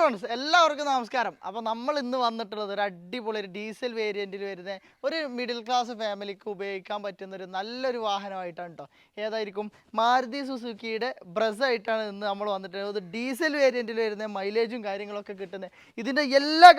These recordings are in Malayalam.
ഫ്രണ്ട്സ് എല്ലാവർക്കും നമസ്കാരം. അപ്പോൾ നമ്മൾ ഇന്ന് വന്നിട്ടുള്ളത് ഒരു അടിപൊളി ഒരു ഡീസൽ വേരിയൻറ്റിൽ വരുന്ന ഒരു മിഡിൽ ക്ലാസ് ഫാമിലിക്ക് ഉപയോഗിക്കാൻ പറ്റുന്ന ഒരു നല്ലൊരു വാഹനമായിട്ടാണ് കേട്ടോ. ഏതായിരിക്കും? മാരുതി സുസുക്കിയുടെ ബ്രസ ആയിട്ടാണ് ഇന്ന് നമ്മൾ വന്നിട്ടുള്ളത്. ഒരു ഡീസൽ വേരിയൻറ്റിൽ വരുന്ന മൈലേജും കാര്യങ്ങളൊക്കെ കിട്ടുന്നത്. ഇതിൻ്റെ എല്ലാ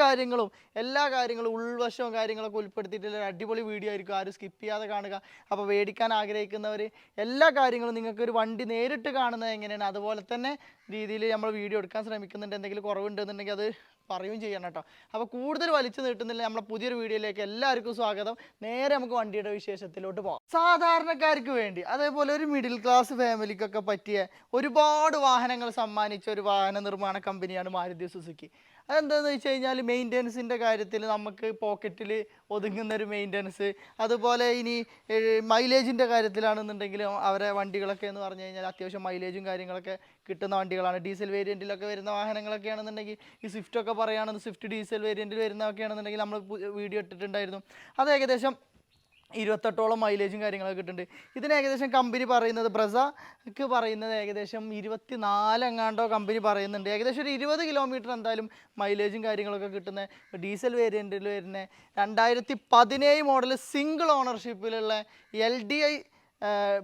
കാര്യങ്ങളും ഉൾവശവും കാര്യങ്ങളൊക്കെ ഉൾപ്പെടുത്തിയിട്ടുള്ള ഒരു അടിപൊളി വീഡിയോ ആയിരിക്കും. ആരും സ്കിപ്പ് ചെയ്യാതെ കാണുക. അപ്പോൾ മേടിക്കാൻ ആഗ്രഹിക്കുന്നവർ എല്ലാ കാര്യങ്ങളും നിങ്ങൾക്ക് ഒരു വണ്ടി നേരിട്ട് കാണുന്നത് എങ്ങനെയാണ്, അതുപോലെ തന്നെ രീതിയിൽ നമ്മൾ വീഡിയോ എടുക്കാൻ ശ്രമിക്കുന്നുണ്ട്. എന്തെങ്കിലും കുറവുണ്ടെന്നുണ്ടെങ്കിൽ അത് പറയുകയും ചെയ്യണം കേട്ടോ. അപ്പോൾ കൂടുതൽ വലിച്ചു നീട്ടുന്നില്ല, നമ്മളെ പുതിയൊരു വീഡിയോയിലേക്ക് എല്ലാവർക്കും സ്വാഗതം. നേരെ നമുക്ക് വണ്ടിയുടെ വിശേഷത്തിലോട്ട് പോകാം. സാധാരണക്കാർക്ക് വേണ്ടി, അതേപോലെ ഒരു മിഡിൽ ക്ലാസ് ഫാമിലിക്കൊക്കെ പറ്റിയ ഒരുപാട് വാഹനങ്ങൾ സമ്മാനിച്ച ഒരു വാഹന നിർമ്മാണ കമ്പനിയാണ് മാരുതി സുസുക്കി. അതെന്താണെന്ന് വെച്ച് കഴിഞ്ഞാൽ മെയിൻ്റനൻസിൻ്റെ കാര്യത്തിൽ നമുക്ക് പോക്കറ്റിൽ ഒതുങ്ങുന്ന ഒരു മെയിൻ്റനൻസ്, അതുപോലെ ഇനി മൈലേജിൻ്റെ കാര്യത്തിലാണെന്നുണ്ടെങ്കിലും അവരെ വണ്ടികളൊക്കെ എന്ന് പറഞ്ഞു കഴിഞ്ഞാൽ അത്യാവശ്യം മൈലേജും കാര്യങ്ങളൊക്കെ കിട്ടുന്ന വണ്ടികളാണ്. ഡീസൽ വേരിയൻറ്റിലൊക്കെ വരുന്ന വാഹനങ്ങളൊക്കെ ആണെന്നുണ്ടെങ്കിൽ ഈ സ്വിഫ്റ്റൊക്കെ പറയുകയാണെന്ന്, സ്വിഫ്റ്റ് ഡീസൽ വേരിയൻറ്റിൽ വരുന്നതൊക്കെ ആണെന്നുണ്ടെങ്കിൽ നമ്മൾ വീഡിയോ ഇട്ടിട്ടുണ്ടായിരുന്നു. അത് ഏകദേശം 28ഓളം മൈലേജും കാര്യങ്ങളൊക്കെ കിട്ടുന്നുണ്ട്. ഇതിന് ഏകദേശം കമ്പനി പറയുന്നത്, ബ്രസക്ക് പറയുന്നത് ഏകദേശം 24 എങ്ങാണ്ടോ കമ്പനി പറയുന്നുണ്ട്. ഏകദേശം ഒരു 20 കിലോമീറ്റർ എന്തായാലും മൈലേജും കാര്യങ്ങളൊക്കെ കിട്ടുന്ന ഡീസൽ വേരിയൻറ്റിൽ വരുന്ന 2017 മോഡൽ സിംഗിൾ ഓണർഷിപ്പിലുള്ള LDI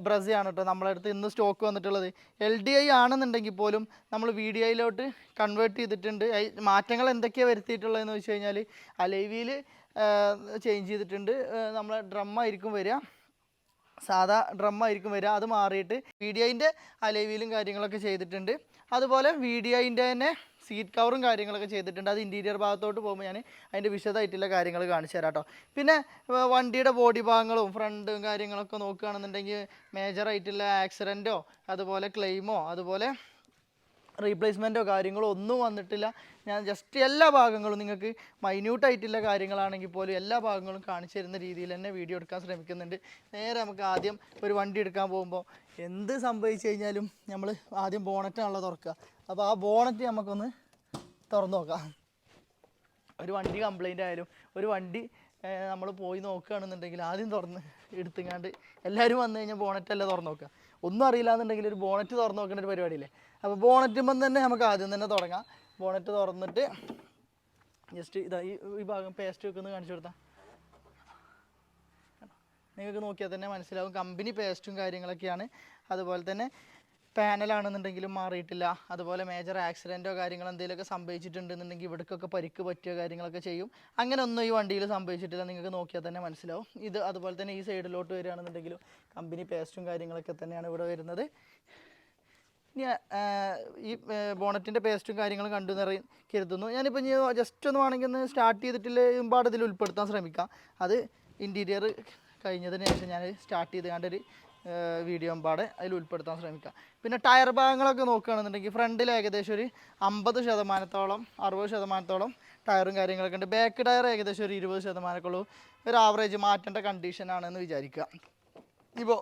ബ്രസയാണ് കേട്ടോ നമ്മളെ അടുത്ത് ഇന്ന് സ്റ്റോക്ക് വന്നിട്ടുള്ളത്. LDI ആണെന്നുണ്ടെങ്കിൽ പോലും നമ്മൾ VDIയിലോട്ട് കൺവേർട്ട് ചെയ്തിട്ടുണ്ട്. മാറ്റങ്ങൾ എന്തൊക്കെയാണ് വരുത്തിയിട്ടുള്ളതെന്ന് വെച്ച് കഴിഞ്ഞാൽ അലൈവിയിൽ ചേഞ്ച് ചെയ്തിട്ടുണ്ട്. നമ്മളെ ഡ്രമ്മായിരിക്കും വരിക, സാധാ ഡ്രമ്മായിരിക്കും വരിക. അത് മാറിയിട്ട് VDIൻ്റെ അലൈവിയിലും കാര്യങ്ങളൊക്കെ ചെയ്തിട്ടുണ്ട്. അതുപോലെ VDIൻ്റെ തന്നെ സീറ്റ് കവറും കാര്യങ്ങളൊക്കെ ചെയ്തിട്ടുണ്ട്. അത് ഇൻറ്റീരിയർ ഭാഗത്തോട്ട് പോകുമ്പോൾ ഞാൻ അതിൻ്റെ വിശദമായിട്ടുള്ള കാര്യങ്ങൾ കാണിച്ചു തരാം കേട്ടോ. പിന്നെ വണ്ടിയുടെ ബോഡി ഭാഗങ്ങളും ഫ്രണ്ടും കാര്യങ്ങളൊക്കെ നോക്കുകയാണെന്നുണ്ടെങ്കിൽ മേജറായിട്ടുള്ള ആക്സിഡൻറ്റോ അതുപോലെ ക്ലെയിമോ അതുപോലെ റീപ്ലേസ്മെൻറ്റോ കാര്യങ്ങളോ ഒന്നും വന്നിട്ടില്ല. ഞാൻ ജസ്റ്റ് എല്ലാ ഭാഗങ്ങളും നിങ്ങൾക്ക് മൈന്യൂട്ടായിട്ടുള്ള കാര്യങ്ങളാണെങ്കിൽ പോലും എല്ലാ ഭാഗങ്ങളും കാണിച്ചു തരുന്ന രീതിയിൽ തന്നെ വീഡിയോ എടുക്കാൻ ശ്രമിക്കുന്നുണ്ട്. നേരെ നമുക്ക് ആദ്യം ഒരു വണ്ടി എടുക്കാൻ പോകുമ്പോൾ എന്ത് സംഭവിച്ചു കഴിഞ്ഞാലും നമ്മൾ ആദ്യം ബോണറ്റാണല്ലോ തുറക്കുക. അപ്പോൾ ആ ബോണറ്റ് നമുക്കൊന്ന് തുറന്നു നോക്കാം. ഒരു വണ്ടി കംപ്ലൈൻ്റ് ആയാലും ഒരു വണ്ടി നമ്മൾ പോയി നോക്കുകയാണെന്നുണ്ടെങ്കിൽ ആദ്യം തുറന്ന് എടുത്തുങ്ങാണ്ട് എല്ലാവരും വന്നു കഴിഞ്ഞാൽ ബോണറ്റല്ല തുറന്നു നോക്കുക. ഒന്നും അറിയില്ല എന്നുണ്ടെങ്കിൽ ഒരു ബോണറ്റ് തുറന്നു നോക്കേണ്ട ഒരു പരിപാടിയില്ലേ. അപ്പോൾ ബോണറ്റുമ്പം തന്നെ നമുക്ക് ആദ്യം തന്നെ തുടങ്ങാം. ബോണറ്റ് തുറന്നിട്ട് ജസ്റ്റ് ഇതാ ഈ ഭാഗം പേസ്റ്റ് വെക്കുന്നത് കാണിച്ചു കൊടുത്താൽ നിങ്ങൾക്ക് നോക്കിയാൽ തന്നെ മനസ്സിലാവും. കമ്പനി പേസ്റ്റും കാര്യങ്ങളൊക്കെയാണ്. അതുപോലെ തന്നെ പാനലാണെന്നുണ്ടെങ്കിലും മാറിയിട്ടില്ല. അതുപോലെ മേജർ ആക്സിഡൻറ്റോ കാര്യങ്ങളോ എന്തെങ്കിലുമൊക്കെ സംഭവിച്ചിട്ടുണ്ടെന്നുണ്ടെങ്കിൽ ഇവിടേക്കൊക്കെ പരിക്ക് പറ്റിയോ കാര്യങ്ങളൊക്കെ ചെയ്യും. അങ്ങനെ ഒന്നും ഈ വണ്ടിയിൽ സംഭവിച്ചിട്ടില്ല, നിങ്ങൾക്ക് നോക്കിയാൽ തന്നെ മനസ്സിലാവും. ഇത് അതുപോലെ തന്നെ ഈ സൈഡിലോട്ട് വരികയാണെന്നുണ്ടെങ്കിലും കമ്പനി പേസ്റ്റും കാര്യങ്ങളൊക്കെ തന്നെയാണ് ഇവിടെ വരുന്നത്. ഇനി ഈ ബോണറ്റിൻ്റെ പേസ്റ്റും കാര്യങ്ങളും കണ്ടു കരുതുന്നു. ഞാനിപ്പോൾ ഇനി ജസ്റ്റ് ഒന്ന് വേണമെങ്കിൽ ഒന്ന് സ്റ്റാർട്ട് ചെയ്തിട്ടില്ല ഒരുപാട് ഇതിൽ ഉൾപ്പെടുത്താൻ ശ്രമിക്കാം. അത് ഇൻറ്റീരിയർ കഴിഞ്ഞതിന് ശേഷം ഞാൻ സ്റ്റാർട്ട് ചെയ്ത് കണ്ടൊരു വീഡിയോ പാടെ അതിൽ ഉൾപ്പെടുത്താൻ ശ്രമിക്കാം. പിന്നെ ടയർ ഭാഗങ്ങളൊക്കെ നോക്കുകയാണെന്നുണ്ടെങ്കിൽ ഫ്രണ്ടിൽ ഏകദേശം ഒരു 50%, 60% ടയറും കാര്യങ്ങളൊക്കെ ഉണ്ട്. ബാക്ക് ടയർ ഏകദേശം ഒരു 20% ഉള്ളൂ. ഒരു ആവറേജ് മാറ്റേണ്ട കണ്ടീഷനാണെന്ന് വിചാരിക്കുക. ഇപ്പോൾ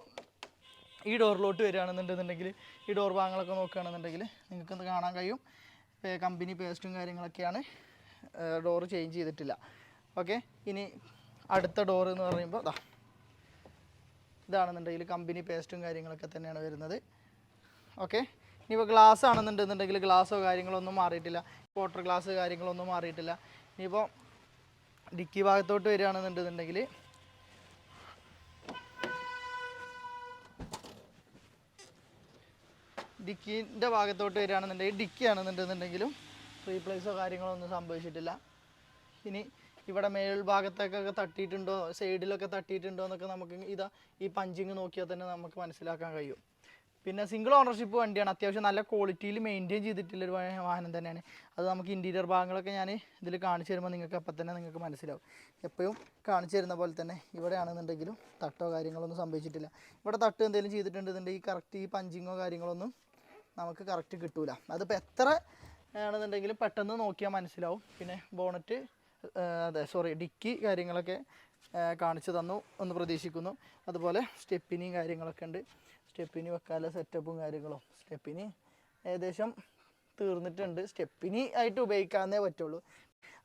ഈ ഡോറിലോട്ട് വരികയാണെന്നുണ്ടെന്നുണ്ടെങ്കിൽ ഈ ഡോർ ഭാഗങ്ങളൊക്കെ നോക്കുകയാണെന്നുണ്ടെങ്കിൽ നിങ്ങൾക്കൊന്ന് കാണാൻ കഴിയും. കമ്പനി പേസ്റ്റും കാര്യങ്ങളൊക്കെയാണ്, ഡോറ് ചേഞ്ച് ചെയ്തിട്ടില്ല. ഓക്കെ, ഇനി അടുത്ത ഡോർ എന്ന് പറയുമ്പോൾ ഇതാണെന്നുണ്ടെങ്കിൽ കമ്പനി പേസ്റ്റും കാര്യങ്ങളൊക്കെ തന്നെയാണ് വരുന്നത്. ഓക്കെ, ഇനിയിപ്പോൾ ഗ്ലാസ് ആണെന്നുണ്ടെന്നുണ്ടെങ്കിൽ ഗ്ലാസ്സോ കാര്യങ്ങളൊന്നും മാറിയിട്ടില്ല. വാട്ടർ ഗ്ലാസ് കാര്യങ്ങളൊന്നും മാറിയിട്ടില്ല. ഇനിയിപ്പോൾ ഡിക്കി ഭാഗത്തോട്ട് വരികയാണെന്നുണ്ടെന്നുണ്ടെങ്കിൽ ഡിക്കിൻ്റെ ഭാഗത്തോട്ട് വരികയാണെന്നുണ്ടെങ്കിൽ ഡിക്കി ആണെന്നുണ്ടെന്നുണ്ടെങ്കിലും റീപ്ലേസോ കാര്യങ്ങളോ ഒന്നും സംഭവിച്ചിട്ടില്ല. ഇനി ഇവിടെ മേൽഭാഗത്തേക്കൊക്കെ തട്ടിയിട്ടുണ്ടോ, സൈഡിലൊക്കെ തട്ടിയിട്ടുണ്ടോ എന്നൊക്കെ നമുക്ക് ഈ പഞ്ചിങ് നോക്കിയാൽ തന്നെ നമുക്ക് മനസ്സിലാക്കാൻ കഴിയും. പിന്നെ സിംഗിൾ ഓണർഷിപ്പ് വണ്ടിയാണ്. അത്യാവശ്യം നല്ല ക്വാളിറ്റിയിൽ മെയിൻറ്റെയിൻ ചെയ്തിട്ടുള്ളൊരു വാഹനം തന്നെയാണ്. അത് നമുക്ക് ഇൻറ്റീരിയർ ഭാഗങ്ങളൊക്കെ ഞാൻ ഇതിൽ കാണിച്ചു തരുമ്പോൾ നിങ്ങൾക്ക് അപ്പം തന്നെ നിങ്ങൾക്ക് മനസ്സിലാവും. എപ്പോഴും കാണിച്ചു തരുന്ന പോലെ തന്നെ ഇവിടെ ആണെന്നുണ്ടെങ്കിലും തട്ടോ കാര്യങ്ങളൊന്നും സംഭവിച്ചിട്ടില്ല. ഇവിടെ തട്ട് എന്തെങ്കിലും ചെയ്തിട്ടുണ്ടെന്നുണ്ടെങ്കിൽ കറക്റ്റ് ഈ പഞ്ചിങ്ങോ കാര്യങ്ങളൊന്നും നമുക്ക് കറക്റ്റ് കിട്ടൂല. അതിപ്പോൾ എത്ര ആണെന്നുണ്ടെങ്കിലും പെട്ടെന്ന് നോക്കിയാൽ മനസ്സിലാവും. പിന്നെ ബോണറ്റ് ഡിക്കി കാര്യങ്ങളൊക്കെ കാണിച്ചു തന്നു എന്ന് പ്രതീക്ഷിക്കുന്നു. അതുപോലെ സ്റ്റെപ്പിനിയും കാര്യങ്ങളൊക്കെ ഉണ്ട്. സ്റ്റെപ്പിനി വെക്കാനുള്ള സെറ്റപ്പും കാര്യങ്ങളും സ്റ്റെപ്പിനി ഏകദേശം തീർന്നിട്ടുണ്ട്. സ്റ്റെപ്പിനി ആയിട്ട് ഉപയോഗിക്കാവുന്നേ പറ്റുള്ളൂ.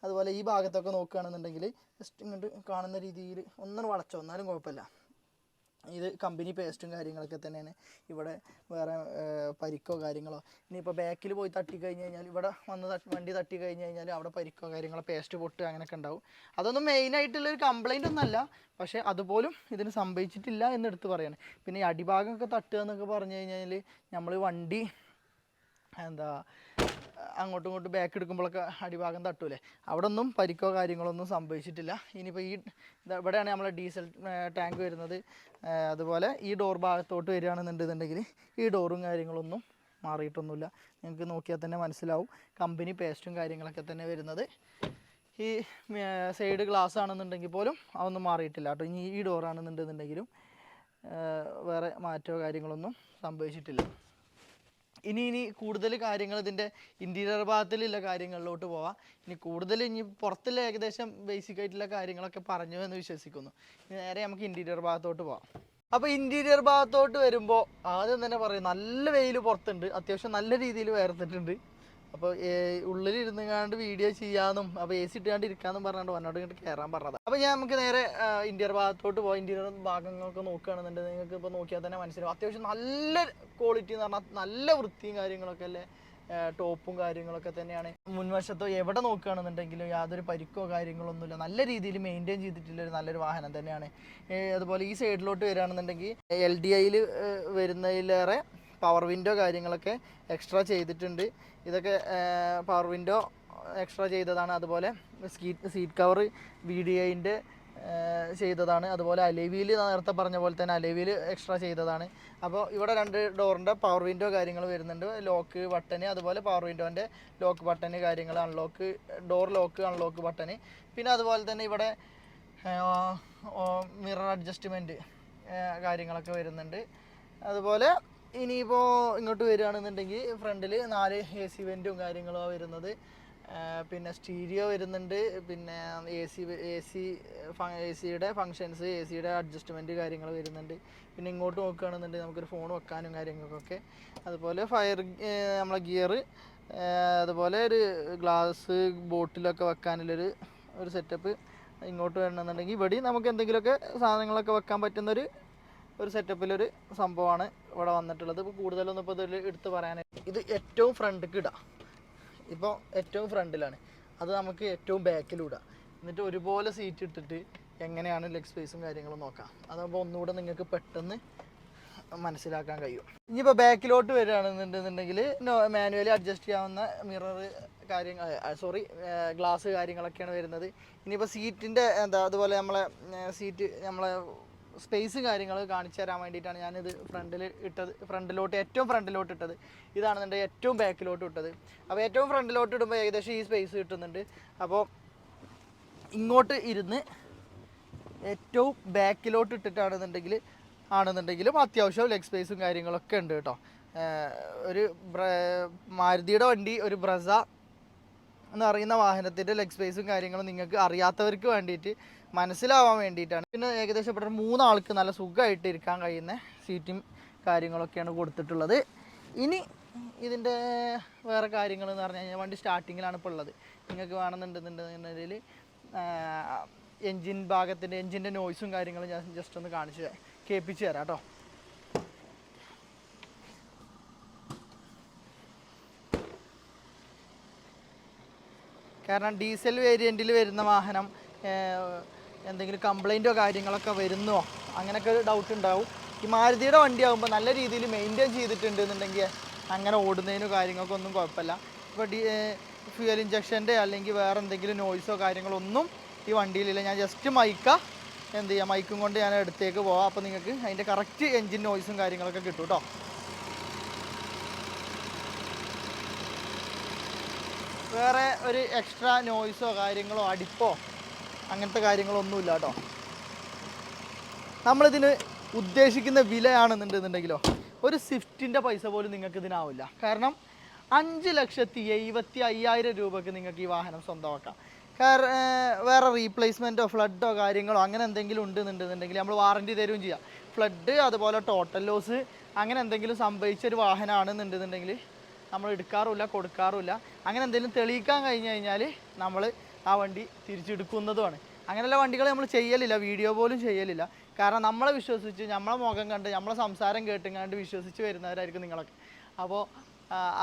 അതുപോലെ ഈ ഭാഗത്തൊക്കെ നോക്കുകയാണെന്നുണ്ടെങ്കിൽ ജസ്റ്റ് ഇങ്ങോട്ട് കാണുന്ന രീതിയിൽ ഒന്നും വളച്ചോ എന്നാലും കുഴപ്പമില്ല. ഇത് കമ്പനി പേസ്റ്റും കാര്യങ്ങളൊക്കെ തന്നെയാണ്. ഇവിടെ വേറെ പരിക്കോ കാര്യങ്ങളോ ഇനിയിപ്പോൾ ബാക്കിൽ പോയി തട്ടിക്കഴിഞ്ഞ് കഴിഞ്ഞാൽ ഇവിടെ വന്ന് വണ്ടി തട്ടി കഴിഞ്ഞ് കഴിഞ്ഞാൽ അവിടെ പരിക്കോ കാര്യങ്ങളോ പേസ്റ്റ് പൊട്ട് അങ്ങനെയൊക്കെ ഉണ്ടാവും. അതൊന്നും മെയിനായിട്ടുള്ളൊരു കംപ്ലൈൻ്റ് ഒന്നുമല്ല, പക്ഷേ അതുപോലും ഇതിന് സംഭവിച്ചിട്ടില്ല എന്നെടുത്ത് പറയാണ്. പിന്നെ ഈ അടിഭാഗമൊക്കെ തട്ടുക എന്നൊക്കെ പറഞ്ഞു കഴിഞ്ഞാൽ നമ്മൾ വണ്ടി എന്താ അങ്ങോട്ടും ഇങ്ങോട്ടും ബാക്ക് എടുക്കുമ്പോഴൊക്കെ അടിഭാഗം തട്ടൂലേ, അവിടെ ഒന്നും പരിക്കോ കാര്യങ്ങളൊന്നും സംഭവിച്ചിട്ടില്ല. ഇനിയിപ്പോൾ ഇവിടെയാണ് നമ്മളെ ഡീസൽ ടാങ്ക് വരുന്നത്. അതുപോലെ ഈ ഡോർ ഭാഗത്തോട്ട് വരികയാണെന്നുണ്ടെന്നുണ്ടെങ്കിൽ ഈ ഡോറും കാര്യങ്ങളൊന്നും മാറിയിട്ടൊന്നുമില്ല. നിങ്ങൾക്ക് നോക്കിയാൽ തന്നെ മനസ്സിലാവും കമ്പനി പേസ്റ്റും കാര്യങ്ങളൊക്കെ തന്നെ വരുന്നത്. ഈ സൈഡ് ഗ്ലാസ് ആണെന്നുണ്ടെങ്കിൽ പോലും അതൊന്നും മാറിയിട്ടില്ല കേട്ടോ. ഇനി ഈ ഡോറാണെന്നുണ്ടെന്നുണ്ടെങ്കിലും വേറെ മാറ്റമോ കാര്യങ്ങളൊന്നും സംഭവിച്ചിട്ടില്ല. ഇനി കൂടുതൽ കാര്യങ്ങൾ ഇതിൻ്റെ ഇൻറ്റീരിയർ ഭാഗത്തിലുള്ള കാര്യങ്ങളിലോട്ട് പോവാം. ഇനി കൂടുതൽ ഇനി പുറത്തുള്ള ഏകദേശം ബേസിക് ആയിട്ടുള്ള കാര്യങ്ങളൊക്കെ പറഞ്ഞു എന്ന് വിശ്വസിക്കുന്നു. ഇനി നേരെ നമുക്ക് ഇൻറ്റീരിയർ ഭാഗത്തോട്ട് പോവാം. അപ്പോൾ ഇൻറ്റീരിയർ ഭാഗത്തോട്ട് വരുമ്പോൾ ആദ്യം തന്നെ പറയും നല്ല വെയിൽ പുറത്തുണ്ട്, അത്യാവശ്യം നല്ല രീതിയിൽ വേർത്തിട്ടുണ്ട്. അപ്പോൾ ഉള്ളിലിരുന്നുകാണ്ട് വീഡിയോ ചെയ്യാമെന്നും അപ്പോൾ AC ഇട്ടുകാണ്ട് ഇരിക്കാമെന്നും പറഞ്ഞുകൊണ്ട് വന്നോട് ഇങ്ങോട്ട് കയറാൻ പറഞ്ഞത്. അപ്പോൾ നമുക്ക് നേരെ ഇൻറ്റീരിയർ ഭാഗത്തോട്ട് പോകാം. ഇൻറ്റീരിയർ ഭാഗങ്ങളൊക്കെ നോക്കുകയാണെന്നുണ്ടെങ്കിൽ നിങ്ങൾക്ക് ഇപ്പോൾ നോക്കിയാൽ തന്നെ മനസ്സിലാവും അത്യാവശ്യം നല്ല ക്വാളിറ്റി എന്ന് പറഞ്ഞാൽ നല്ല വൃത്തിയും കാര്യങ്ങളൊക്കെ അല്ലേ, ടോപ്പും കാര്യങ്ങളൊക്കെ തന്നെയാണ്. മുൻവശത്തോ എവിടെ നോക്കുകയാണെന്നുണ്ടെങ്കിലും യാതൊരു പരിക്കോ കാര്യങ്ങളൊന്നുമില്ല, നല്ല രീതിയിൽ മെയിൻറ്റെയിൻ ചെയ്തിട്ടുള്ളൊരു നല്ലൊരു വാഹനം തന്നെയാണ്. അതുപോലെ ഈ സൈഡിലോട്ട് വരികയാണെന്നുണ്ടെങ്കിൽ LDIയിൽ വരുന്നതിലേറെ പവർ വിൻഡോ കാര്യങ്ങളൊക്കെ എക്സ്ട്രാ ചെയ്തിട്ടുണ്ട്. ഇതൊക്കെ പവർ വിൻഡോ എക്സ്ട്രാ ചെയ്തതാണ്. അതുപോലെ സീറ്റ് കവർ VDIൻ്റെ ചെയ്തതാണ്. അതുപോലെ അലൈവിയിൽ നേരത്തെ പറഞ്ഞ പോലെ തന്നെ അലൈവിയിൽ എക്സ്ട്രാ ചെയ്തതാണ്. അപ്പോൾ ഇവിടെ 2 ഡോറിൻ്റെ പവർ വിൻഡോ കാര്യങ്ങൾ വരുന്നുണ്ട്, ലോക്ക് ബട്ടന്, അതുപോലെ പവർ വിൻഡോൻ്റെ ലോക്ക് ബട്ടന് കാര്യങ്ങൾ, ഡോർ ലോക്ക് അൺലോക്ക് ബട്ടന്. പിന്നെ അതുപോലെ തന്നെ ഇവിടെ മിറർ അഡ്ജസ്റ്റ്മെൻറ്റ് കാര്യങ്ങളൊക്കെ വരുന്നുണ്ട്. അതുപോലെ ഇനിയിപ്പോൾ ഇങ്ങോട്ട് വരികയാണെന്നുണ്ടെങ്കിൽ ഫ്രണ്ടിൽ 4 AC വെൻറ്റും കാര്യങ്ങളും വരുന്നത്. പിന്നെ സ്റ്റീരിയോ വരുന്നുണ്ട്, പിന്നെ ACയുടെ ഫങ്ഷൻസ്, ACയുടെ അഡ്ജസ്റ്റ്മെൻറ്റ് കാര്യങ്ങൾ വരുന്നുണ്ട്. പിന്നെ ഇങ്ങോട്ട് നോക്കുകയാണെന്നുണ്ടെങ്കിൽ നമുക്കൊരു ഫോൺ വെക്കാനും കാര്യങ്ങൾക്കൊക്കെ, അതുപോലെ നമ്മളെ ഗിയർ, അതുപോലെ ഒരു ഗ്ലാസ് ബോട്ടിലൊക്കെ വെക്കാനുള്ളൊരു സെറ്റപ്പ്. ഇങ്ങോട്ട് വരണമെന്നുണ്ടെങ്കിൽ ഇവിടെ നമുക്ക് എന്തെങ്കിലുമൊക്കെ സാധനങ്ങളൊക്കെ വെക്കാൻ പറ്റുന്നൊരു സെറ്റപ്പിലൊരു സംഭവമാണ് ഇവിടെ വന്നിട്ടുള്ളത്. ഇപ്പോൾ കൂടുതലൊന്നും ഇപ്പോൾ ഇതിൽ എടുത്ത് പറയാനായിട്ട് ഇത് ഏറ്റവും ഫ്രണ്ടിലേക്ക് ഇടാം. ഇപ്പോൾ ഏറ്റവും ഫ്രണ്ടിലാണ്, അത് നമുക്ക് ഏറ്റവും ബാക്കിലും ഇടാം. എന്നിട്ട് ഒരുപോലെ സീറ്റ് ഇട്ടിട്ട് എങ്ങനെയാണ് ലെഗ് സ്പേസും കാര്യങ്ങളും നോക്കാം. അതാകുമ്പോൾ ഒന്നുകൂടെ നിങ്ങൾക്ക് പെട്ടെന്ന് മനസ്സിലാക്കാൻ കഴിയും. ഇനിയിപ്പോൾ ബാക്കിലോട്ട് വരികയാണെന്നുണ്ടെന്നുണ്ടെങ്കിൽ മാനുവലി അഡ്ജസ്റ്റ് ചെയ്യാവുന്ന മിറർ ഗ്ലാസ് കാര്യങ്ങളൊക്കെയാണ് വരുന്നത്. ഇനിയിപ്പോൾ സീറ്റിൻ്റെ അതുപോലെ നമ്മളെ സ്പേസ് കാര്യങ്ങൾ കാണിച്ചു തരാൻ വേണ്ടിയിട്ടാണ് ഞാനിത് ഏറ്റവും ഫ്രണ്ടിലോട്ട് ഇട്ടത്. ഇതാണെന്നുണ്ടെങ്കിൽ ഏറ്റവും ബാക്കിലോട്ട് ഇട്ടത്. അപ്പോൾ ഏറ്റവും ഫ്രണ്ടിലോട്ട് ഇടുമ്പോൾ ഏകദേശം ഈ സ്പേസ് കിട്ടുന്നുണ്ട്. അപ്പോൾ ഇങ്ങോട്ട് ഇരുന്ന് ഏറ്റവും ബാക്കിലോട്ട് ഇട്ടിട്ടാണെന്നുണ്ടെങ്കിലും അത്യാവശ്യം ലെഗ് സ്പേസും കാര്യങ്ങളൊക്കെ ഉണ്ട് കേട്ടോ. ഒരു മാരുതിയുടെ വണ്ടി, ഒരു ബ്രസ എന്നറിയുന്ന വാഹനത്തിൻ്റെ ലെഗ് സ്പേസും കാര്യങ്ങളും നിങ്ങൾക്ക് അറിയാത്തവർക്ക് വേണ്ടിയിട്ട് മനസ്സിലാവാൻ വേണ്ടിയിട്ടാണ്. പിന്നെ ഏകദേശം ഇവിടെ 3 ആൾക്ക് നല്ല സുഖമായിട്ട് ഇരിക്കാൻ കഴിയുന്ന സീറ്റും കാര്യങ്ങളൊക്കെയാണ് കൊടുത്തിട്ടുള്ളത്. ഇനി ഇതിൻ്റെ വേറെ കാര്യങ്ങൾ എന്ന് പറഞ്ഞു കഴിഞ്ഞാൽ വണ്ടി സ്റ്റാർട്ടിങ്ങിലാണ് ഇപ്പോൾ ഉള്ളത്. നിങ്ങൾക്ക് വേണമെന്നുണ്ടെന്നുണ്ടെങ്കിൽ എൻജിൻ്റെ നോയ്സും കാര്യങ്ങളും ഞാൻ ജസ്റ്റ് ഒന്ന് കേൾപ്പിച്ച് തരാം കേട്ടോ. കാരണം ഡീസൽ വേരിയൻറ്റിൽ വരുന്ന വാഹനം എന്തെങ്കിലും കംപ്ലൈൻറ്റോ കാര്യങ്ങളൊക്കെ വരുന്നോ അങ്ങനെയൊക്കെ ഒരു ഡൗട്ട് ഉണ്ടാവും. ഈ മാരുതിയുടെ വണ്ടിയാകുമ്പോൾ നല്ല രീതിയിൽ മെയിൻറ്റെയിൻ ചെയ്തിട്ടുണ്ട് എന്നുണ്ടെങ്കിൽ അങ്ങനെ ഓടുന്നതിനോ കാര്യങ്ങൾക്കൊന്നും കുഴപ്പമില്ല. ഇപ്പോൾ ഫ്യൂവൽ ഇഞ്ചക്ഷൻ്റെ അല്ലെങ്കിൽ വേറെ എന്തെങ്കിലും നോയ്സോ കാര്യങ്ങളോ ഒന്നും ഈ വണ്ടിയിലില്ല. ഞാൻ ജസ്റ്റ് മൈക്കും കൊണ്ട് ഞാൻ അടുത്തേക്ക് പോവാം. അപ്പോൾ നിങ്ങൾക്ക് അതിൻ്റെ കറക്റ്റ് എൻജിൻ നോയ്സും കാര്യങ്ങളൊക്കെ കിട്ടും കേട്ടോ. വേറെ ഒരു എക്സ്ട്രാ നോയ്സോ കാര്യങ്ങളോ അടിപ്പോ അങ്ങനത്തെ കാര്യങ്ങളൊന്നുമില്ല കേട്ടോ. നമ്മളിതിന് ഉദ്ദേശിക്കുന്ന വിലയാണെന്നുണ്ടെന്നുണ്ടെങ്കിലോ ഒരു സ്വിഫ്റ്റിൻ്റെ പൈസ പോലും നിങ്ങൾക്ക് ഇതിനാവില്ല. കാരണം 5,75,000 രൂപയ്ക്ക് നിങ്ങൾക്ക് ഈ വാഹനം സ്വന്തമാക്കാം. വേറെ റീപ്ലേസ്മെൻറ്റോ ഫ്ലഡോ കാര്യങ്ങളോ അങ്ങനെ എന്തെങ്കിലും ഉണ്ടെന്നുണ്ടെന്നുണ്ടെങ്കിൽ നമ്മൾ വാറൻറ്റി തരുകയും ചെയ്യാം. ഫ്ലഡ് അതുപോലെ ടോട്ടൽ ലോസ് അങ്ങനെ എന്തെങ്കിലും സംഭവിച്ചൊരു വാഹനമാണെന്നുണ്ടെന്നുണ്ടെങ്കിൽ നമ്മൾ എടുക്കാറുമില്ല, കൊടുക്കാറുമില്ല. അങ്ങനെ എന്തെങ്കിലും തെളിയിക്കാൻ കഴിഞ്ഞ് കഴിഞ്ഞാൽ നമ്മൾ ആ വണ്ടി തിരിച്ചെടുക്കുന്നതുമാണ്. അങ്ങനെയുള്ള വണ്ടികൾ നമ്മൾ ചെയ്യലില്ല, വീഡിയോ പോലും ചെയ്യലില്ല. കാരണം നമ്മളെ വിശ്വസിച്ച് നമ്മളെ മുഖം കണ്ട് നമ്മളെ സംസാരം കേട്ടുങ്ങാണ്ട് വിശ്വസിച്ച് വരുന്നവരായിരിക്കും നിങ്ങളൊക്കെ. അപ്പോൾ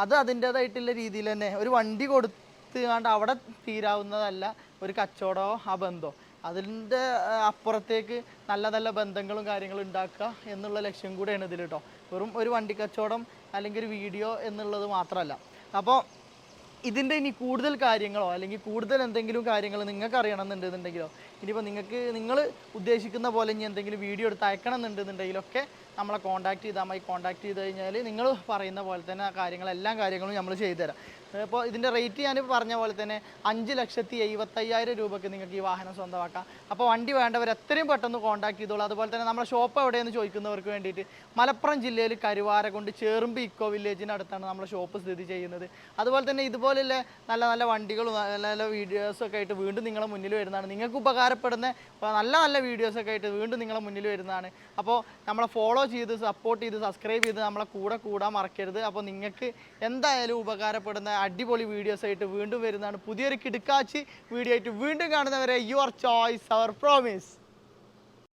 അത് അതിൻ്റേതായിട്ടുള്ള രീതിയിൽ തന്നെ ഒരു വണ്ടി കൊടുത്തുകൊണ്ട് അവിടെ തീരാവുന്നതല്ല ഒരു കച്ചവടമോ ആ ബന്ധമോ. അതിൻ്റെ അപ്പുറത്തേക്ക് നല്ല നല്ല ബന്ധങ്ങളും കാര്യങ്ങളും ഉണ്ടാക്കുക എന്നുള്ള ലക്ഷ്യം കൂടെയാണ് ഇതിൽ കേട്ടോ. വെറും ഒരു വണ്ടി കച്ചവടം അല്ലെങ്കിൽ ഒരു വീഡിയോ എന്നുള്ളത് മാത്രമല്ല. അപ്പോൾ ഇതിൻ്റെ ഇനി കൂടുതൽ കാര്യങ്ങളോ അല്ലെങ്കിൽ കൂടുതൽ എന്തെങ്കിലും കാര്യങ്ങൾ നിങ്ങൾക്ക് അറിയണമെന്നുണ്ടെന്നുണ്ടെങ്കിലോ, ഇനിയിപ്പോൾ നിങ്ങൾ ഉദ്ദേശിക്കുന്ന പോലെ ഇനി എന്തെങ്കിലും വീഡിയോ എടുത്ത് അയക്കണം എന്നുണ്ടെന്നുണ്ടെങ്കിലൊക്കെ നമ്മളെ കോൺടാക്ട് ചെയ്താൽ മതി. കോൺടാക്ട് ചെയ്ത് കഴിഞ്ഞാൽ നിങ്ങൾ പറയുന്ന പോലെ തന്നെ എല്ലാ കാര്യങ്ങളും നമ്മൾ ചെയ്തുതരാം. അപ്പോൾ ഇതിൻ്റെ റേറ്റ് ഞാൻ പറഞ്ഞ പോലെ തന്നെ 5,70,75,000 രൂപയ്ക്ക് നിങ്ങൾക്ക് ഈ വാഹനം സ്വന്തമാക്കാം. അപ്പോൾ വണ്ടി വേണ്ടവർ എത്രയും പെട്ടെന്ന് കോൺടാക്ട് ചെയ്തോളൂ. അതുപോലെ തന്നെ നമ്മുടെ ഷോപ്പ് എവിടെയെന്ന് ചോദിക്കുന്നവർക്ക് വേണ്ടിയിട്ട് മലപ്പുറം ജില്ലയിൽ കരുവാരക്കുണ്ട് ചേറുമ്പ് ഇക്കോ വില്ലേജിന് അടുത്താണ് നമ്മുടെ ഷോപ്പ് സ്ഥിതി ചെയ്യുന്നത്. അതുപോലെ തന്നെ ഇതുപോലുള്ള നല്ല നല്ല വണ്ടികളും നല്ല നല്ല വീഡിയോസൊക്കെ ആയിട്ട് വീണ്ടും നിങ്ങളെ മുന്നിൽ വരുന്നതാണ്. നിങ്ങൾക്ക് ഉപകാരപ്പെടുന്ന നല്ല നല്ല വീഡിയോസൊക്കെ ആയിട്ട് വീണ്ടും നിങ്ങളെ മുന്നിൽ വരുന്നതാണ്. അപ്പോൾ നമ്മളെ ഫോളോ ചെയ്ത് സപ്പോർട്ട് ചെയ്ത് സബ്സ്ക്രൈബ് ചെയ്ത് നമ്മളെ കൂടാൻ മറക്കരുത്. അപ്പോൾ നിങ്ങൾക്ക് എന്തായാലും ഉപകാരപ്പെടുന്ന അടിപൊളി വീഡിയോസ് ആയിട്ട് വീണ്ടും വരുന്നതാണ്. പുതിയൊരു കിടുക്കാച്ചി വീഡിയോ ആയിട്ട് വീണ്ടും കാണുന്നവരെ യുവർ ചോയ്സ് അവർ പ്രോമിസ്.